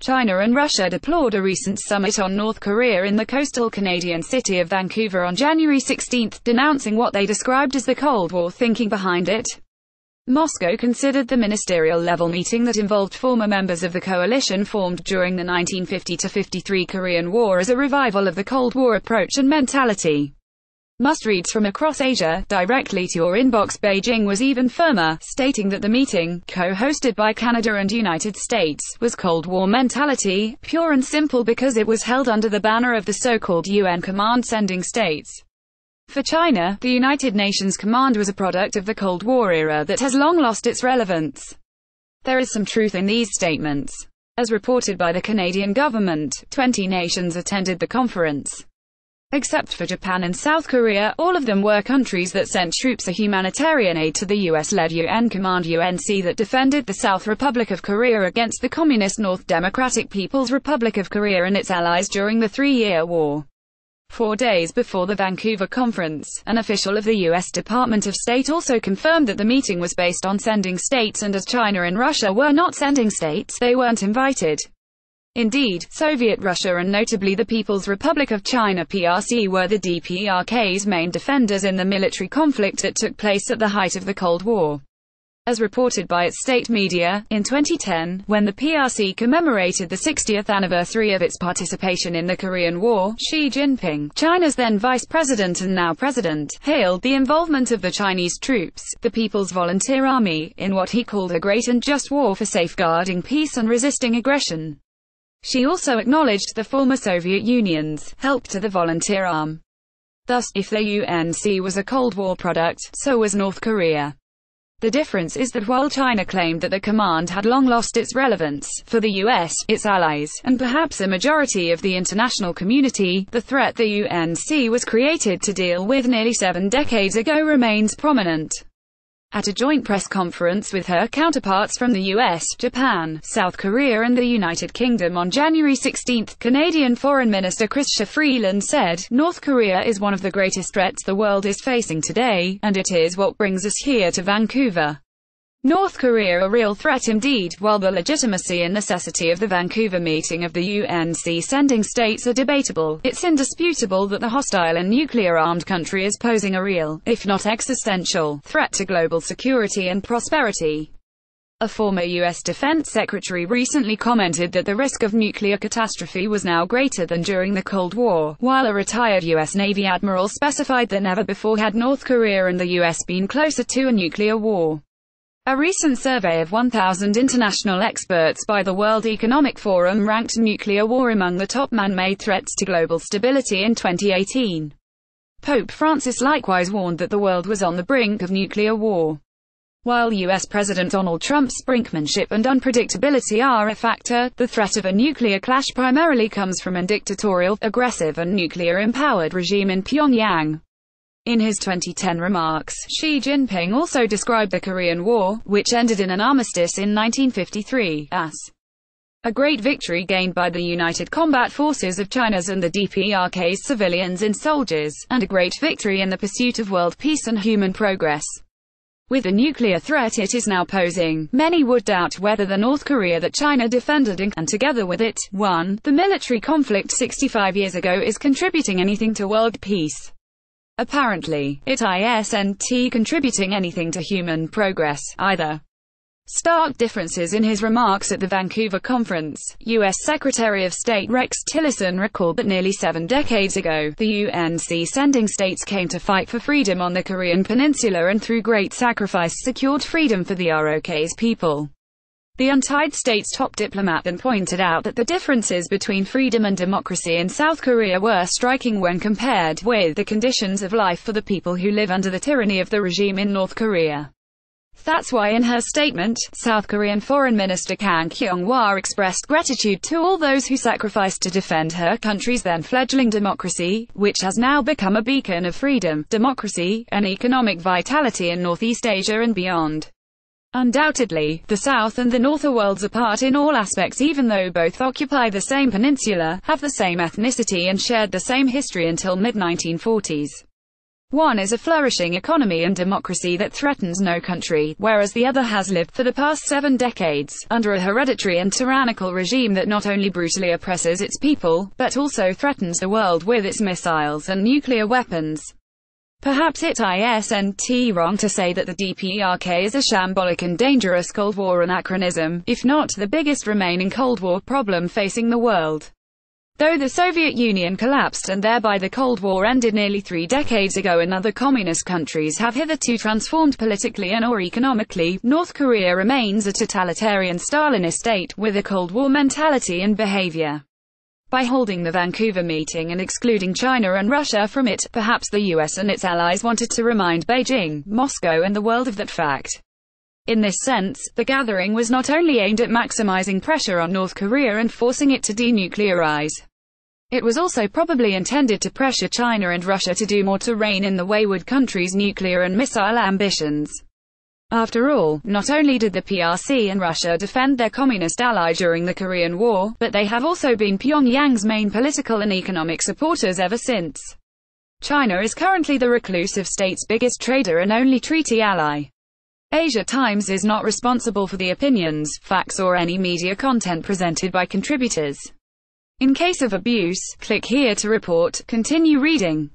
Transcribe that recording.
China and Russia deplored a recent summit on North Korea in the coastal Canadian city of Vancouver on January 16, denouncing what they described as the Cold War thinking behind it. Moscow considered the ministerial-level meeting that involved former members of the coalition formed during the 1950-53 Korean War as a revival of the Cold War approach and mentality. Must-reads from across Asia, directly to your inbox. Beijing was even firmer, stating that the meeting, co-hosted by Canada and United States, was Cold War mentality, pure and simple because it was held under the banner of the so-called UN command-sending states. For China, the United Nations command was a product of the Cold War era that has long lost its relevance. There is some truth in these statements. As reported by the Canadian government, 20 nations attended the conference. Except for Japan and South Korea, all of them were countries that sent troops or humanitarian aid to the US-led UN Command UNC that defended the South Republic of Korea against the Communist North Democratic People's Republic of Korea and its allies during the three-year war. 4 days before the Vancouver conference, an official of the U.S. Department of State also confirmed that the meeting was based on sending states, and as China and Russia were not sending states, they weren't invited. Indeed, Soviet Russia and notably the People's Republic of China (PRC) were the DPRK's main defenders in the military conflict that took place at the height of the Cold War. As reported by its state media, in 2010, when the PRC commemorated the 60th anniversary of its participation in the Korean War, Xi Jinping, China's then vice president and now president, hailed the involvement of the Chinese troops, the People's Volunteer Army, in what he called a great and just war for safeguarding peace and resisting aggression. She also acknowledged the former Soviet Union's help to the volunteer arm. Thus, if the UNC was a Cold War product, so was North Korea. The difference is that while China claimed that the command had long lost its relevance, for the US, its allies, and perhaps a majority of the international community, the threat the UNC was created to deal with nearly 7 decades ago remains prominent. At a joint press conference with her counterparts from the US, Japan, South Korea and the United Kingdom on January 16, Canadian Foreign Minister Chrystia Freeland said, "North Korea is one of the greatest threats the world is facing today, and it is what brings us here to Vancouver." North Korea a real threat indeed. While the legitimacy and necessity of the Vancouver meeting of the UNC sending states are debatable, it's indisputable that the hostile and nuclear-armed country is posing a real, if not existential, threat to global security and prosperity. A former U.S. Defense Secretary recently commented that the risk of nuclear catastrophe was now greater than during the Cold War, while a retired U.S. Navy admiral specified that never before had North Korea and the U.S. been closer to a nuclear war. A recent survey of 1,000 international experts by the World Economic Forum ranked nuclear war among the top man-made threats to global stability in 2018. Pope Francis likewise warned that the world was on the brink of nuclear war. While U.S. President Donald Trump's brinkmanship and unpredictability are a factor, the threat of a nuclear clash primarily comes from a dictatorial, aggressive and nuclear-empowered regime in Pyongyang. In his 2010 remarks, Xi Jinping also described the Korean War, which ended in an armistice in 1953, as a great victory gained by the united combat forces of China's and the DPRK's civilians and soldiers, and a great victory in the pursuit of world peace and human progress. With the nuclear threat it is now posing, many would doubt whether the North Korea that China defended and together with it, won the military conflict 65 years ago is contributing anything to world peace. Apparently, it isn't contributing anything to human progress, either. Stark differences in his remarks at the Vancouver conference. U.S. Secretary of State Rex Tillerson recalled that nearly 7 decades ago, the UNC sending states came to fight for freedom on the Korean Peninsula and through great sacrifice secured freedom for the ROK's people. The United States top diplomat then pointed out that the differences between freedom and democracy in South Korea were striking when compared with the conditions of life for the people who live under the tyranny of the regime in North Korea. That's why in her statement, South Korean Foreign Minister Kang Kyung-hwa expressed gratitude to all those who sacrificed to defend her country's then fledgling democracy, which has now become a beacon of freedom, democracy, and economic vitality in Northeast Asia and beyond. Undoubtedly, the South and the North are worlds apart in all aspects even though both occupy the same peninsula, have the same ethnicity and shared the same history until mid-1940s. One is a flourishing economy and democracy that threatens no country, whereas the other has lived for the past 7 decades under a hereditary and tyrannical regime that not only brutally oppresses its people, but also threatens the world with its missiles and nuclear weapons. Perhaps it isn't wrong to say that the DPRK is a shambolic and dangerous Cold War anachronism, if not the biggest remaining Cold War problem facing the world. Though the Soviet Union collapsed and thereby the Cold War ended nearly 3 decades ago and other communist countries have hitherto transformed politically and/or economically, North Korea remains a totalitarian Stalinist state with a Cold War mentality and behavior. By holding the Vancouver meeting and excluding China and Russia from it, perhaps the US and its allies wanted to remind Beijing, Moscow and the world of that fact. In this sense, the gathering was not only aimed at maximizing pressure on North Korea and forcing it to denuclearize. It was also probably intended to pressure China and Russia to do more to rein in the wayward country's nuclear and missile ambitions. After all, not only did the PRC and Russia defend their communist ally during the Korean War, but they have also been Pyongyang's main political and economic supporters ever since. China is currently the reclusive state's biggest trader and only treaty ally. Asia Times is not responsible for the opinions, facts or any media content presented by contributors. In case of abuse, click here to report. Continue reading.